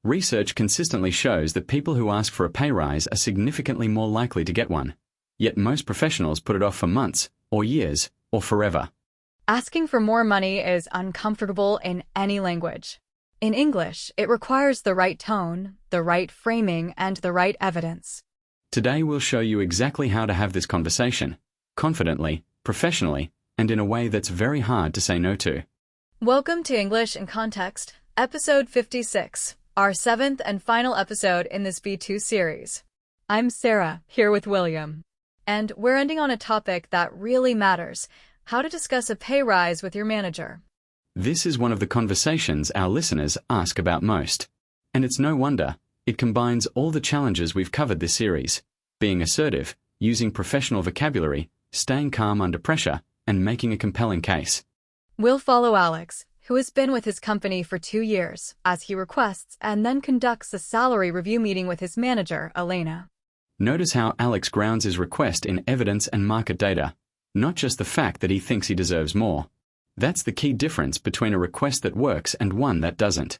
Research consistently shows that people who ask for a pay rise are significantly more likely to get one. Yet most professionals put it off for months, or years, or forever. Asking for more money is uncomfortable in any language. In English, it requires the right tone, the right framing, and the right evidence. Today we'll show you exactly how to have this conversation, confidently, professionally, and in a way that's very hard to say no to. Welcome to English in Context, episode 56, our seventh and final episode in this B2 series. I'm Sarah, here with William. And we're ending on a topic that really matters: how to discuss a pay rise with your manager. This is one of the conversations our listeners ask about most. And it's no wonder. It combines all the challenges we've covered this series: being assertive, using professional vocabulary, staying calm under pressure, and making a compelling case. We'll follow Alex, who has been with his company for 2 years, as he requests and then conducts a salary review meeting with his manager, Elena. Notice how Alex grounds his request in evidence and market data, not just the fact that he thinks he deserves more. That's the key difference between a request that works and one that doesn't.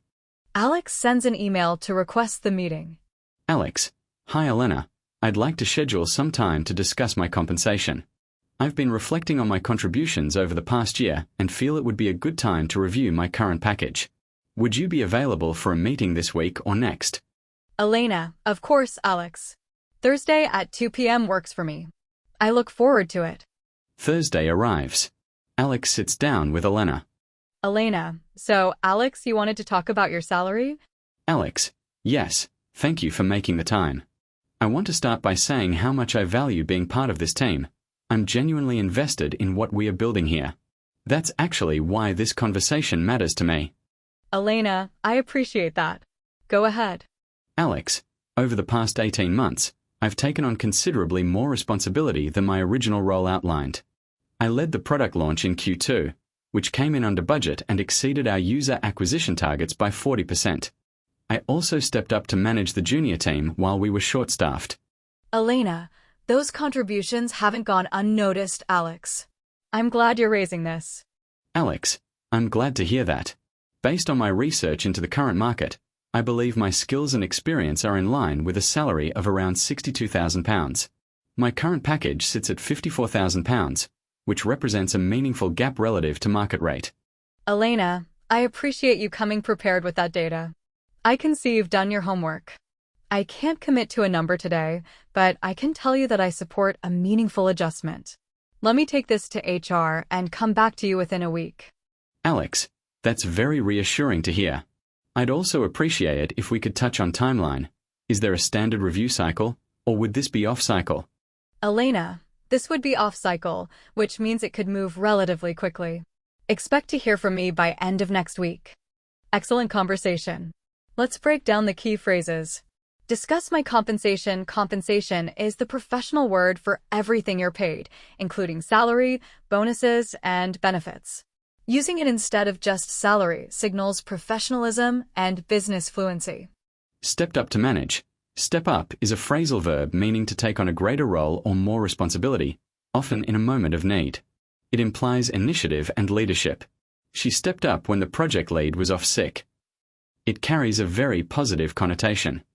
Alex sends an email to request the meeting. Alex, hi Elena, I'd like to schedule some time to discuss my compensation. I've been reflecting on my contributions over the past year and feel it would be a good time to review my current package. Would you be available for a meeting this week or next? Elena, of course, Alex. Thursday at 2 p.m. works for me. I look forward to it. Thursday arrives. Alex sits down with Elena. Elena, so Alex, you wanted to talk about your salary? Alex, yes, thank you for making the time. I want to start by saying how much I value being part of this team. I'm genuinely invested in what we are building here. That's actually why this conversation matters to me. Elena, I appreciate that. Go ahead. Alex, over the past 18 months, I've taken on considerably more responsibility than my original role outlined. I led the product launch in Q2, which came in under budget and exceeded our user acquisition targets by 40%. I also stepped up to manage the junior team while we were short-staffed. Elena, those contributions haven't gone unnoticed, Alex. I'm glad you're raising this. Alex, I'm glad to hear that. Based on my research into the current market, I believe my skills and experience are in line with a salary of around £62,000. My current package sits at £54,000, which represents a meaningful gap relative to market rate. Elena, I appreciate you coming prepared with that data. I can see you've done your homework. I can't commit to a number today, but I can tell you that I support a meaningful adjustment. Let me take this to HR and come back to you within a week. Alex, that's very reassuring to hear. I'd also appreciate it if we could touch on timeline. Is there a standard review cycle, or would this be off-cycle? Elena, this would be off-cycle, which means it could move relatively quickly. Expect to hear from me by end of next week. Excellent conversation. Let's break down the key phrases. Discuss my compensation. Compensation is the professional word for everything you're paid, including salary, bonuses, and benefits. Using it instead of just salary signals professionalism and business fluency. Stepped up to manage. Step up is a phrasal verb meaning to take on a greater role or more responsibility, often in a moment of need. It implies initiative and leadership. She stepped up when the project lead was off sick. It carries a very positive connotation.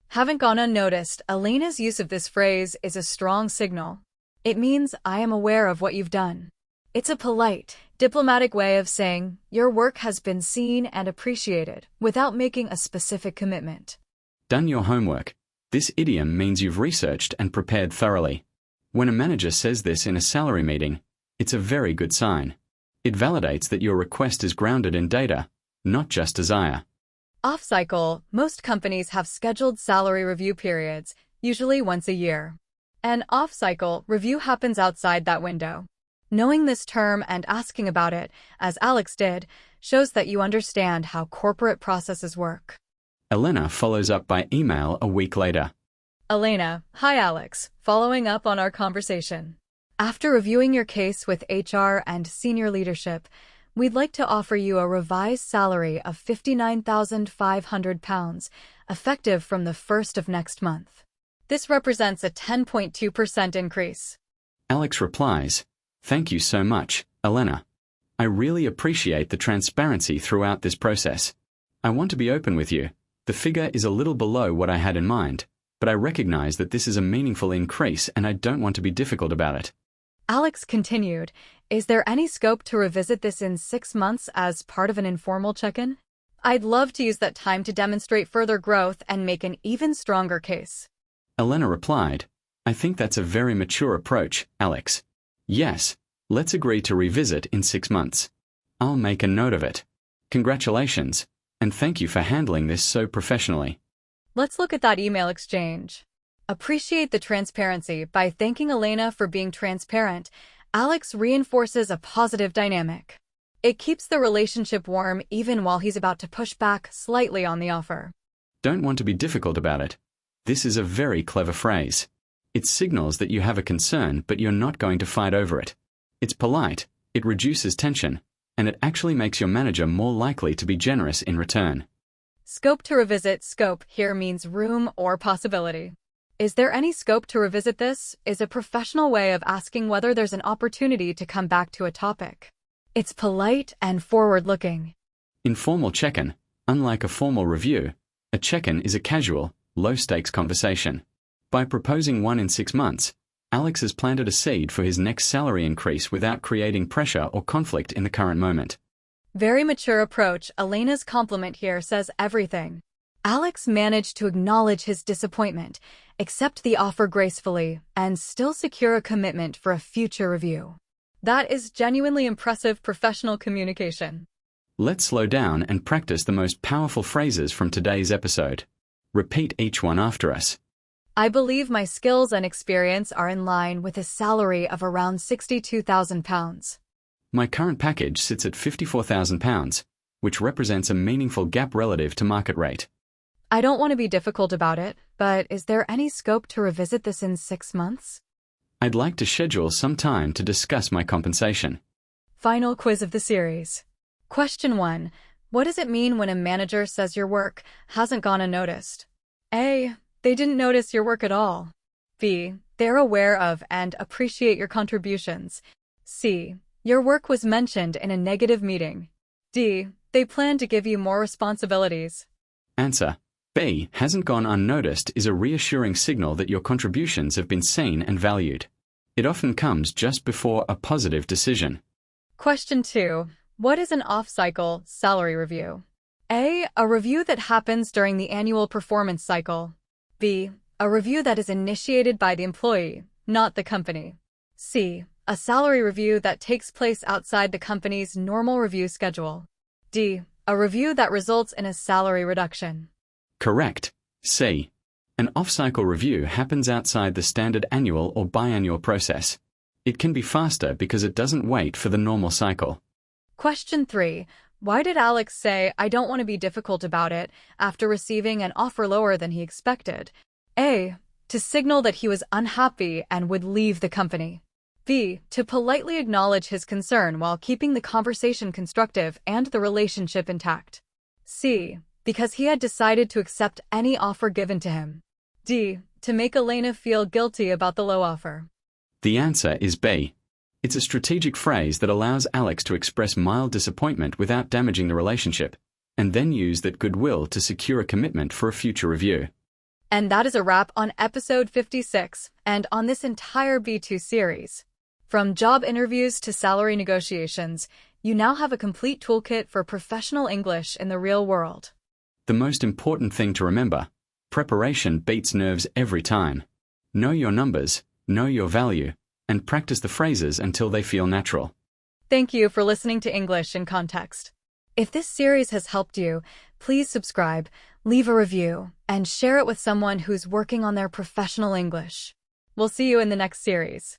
Haven't gone unnoticed. Elena's use of this phrase is a strong signal. It means I am aware of what you've done. It's a polite, diplomatic way of saying your work has been seen and appreciated without making a specific commitment. Done your homework. This idiom means you've researched and prepared thoroughly. When a manager says this in a salary meeting, it's a very good sign. It validates that your request is grounded in data, not just desire. Off-cycle, most companies have scheduled salary review periods, usually once a year. An off-cycle review happens outside that window. Knowing this term and asking about it, as Alex did, shows that you understand how corporate processes work. Elena follows up by email a week later. Elena, hi Alex, following up on our conversation. After reviewing your case with HR and senior leadership, we'd like to offer you a revised salary of £59,500, effective from the 1st of next month. This represents a 10.2% increase. Alex replies, "Thank you so much, Elena. I really appreciate the transparency throughout this process. I want to be open with you. The figure is a little below what I had in mind, but I recognize that this is a meaningful increase and I don't want to be difficult about it. Alex continued, "Is there any scope to revisit this in 6 months as part of an informal check-in? I'd love to use that time to demonstrate further growth and make an even stronger case." Elena replied, "I think that's a very mature approach, Alex. Yes, let's agree to revisit in 6 months. I'll make a note of it. Congratulations, and thank you for handling this so professionally." Let's look at that email exchange. Appreciate the transparency. By thanking Elena for being transparent, Alex reinforces a positive dynamic. It keeps the relationship warm even while he's about to push back slightly on the offer. Don't want to be difficult about it. This is a very clever phrase. It signals that you have a concern, but you're not going to fight over it. It's polite, it reduces tension, and it actually makes your manager more likely to be generous in return. Scope to revisit. Scope here means room or possibility. Is there any scope to revisit this? Is a professional way of asking whether there's an opportunity to come back to a topic. It's polite and forward-looking. Informal check-in, unlike a formal review, a check-in is a casual, low-stakes conversation. By proposing one in 6 months, Alex has planted a seed for his next salary increase without creating pressure or conflict in the current moment. Very mature approach. Elena's compliment here says everything. Alex managed to acknowledge his disappointment, accept the offer gracefully, and still secure a commitment for a future review. That is genuinely impressive professional communication. Let's slow down and practice the most powerful phrases from today's episode. Repeat each one after us. I believe my skills and experience are in line with a salary of around £62,000. My current package sits at £54,000, which represents a meaningful gap relative to market rate. I don't want to be difficult about it, but is there any scope to revisit this in 6 months? I'd like to schedule some time to discuss my compensation. Final quiz of the series. Question 1. What does it mean when a manager says your work hasn't gone unnoticed? A. They didn't notice your work at all. B. They're aware of and appreciate your contributions. C. Your work was mentioned in a negative meeting. D. They plan to give you more responsibilities. Answer. B. Hasn't gone unnoticed is a reassuring signal that your contributions have been seen and valued. It often comes just before a positive decision. Question 2. What is an off-cycle salary review? A. A review that happens during the annual performance cycle. B. A review that is initiated by the employee, not the company. C. A salary review that takes place outside the company's normal review schedule. D. A review that results in a salary reduction. Correct. C. An off-cycle review happens outside the standard annual or biannual process. It can be faster because it doesn't wait for the normal cycle. Question 3. Why did Alex say, "I don't want to be difficult about it," after receiving an offer lower than he expected? A. To signal that he was unhappy and would leave the company. B. To politely acknowledge his concern while keeping the conversation constructive and the relationship intact. C. Because he had decided to accept any offer given to him. D. To make Elena feel guilty about the low offer. The answer is B. It's a strategic phrase that allows Alex to express mild disappointment without damaging the relationship, and then use that goodwill to secure a commitment for a future review. And that is a wrap on episode 56, and on this entire B2 series. From job interviews to salary negotiations, you now have a complete toolkit for professional English in the real world. The most important thing to remember: preparation beats nerves every time. Know your numbers, know your value, and practice the phrases until they feel natural. Thank you for listening to English in Context. If this series has helped you, please subscribe, leave a review, and share it with someone who's working on their professional English. We'll see you in the next series.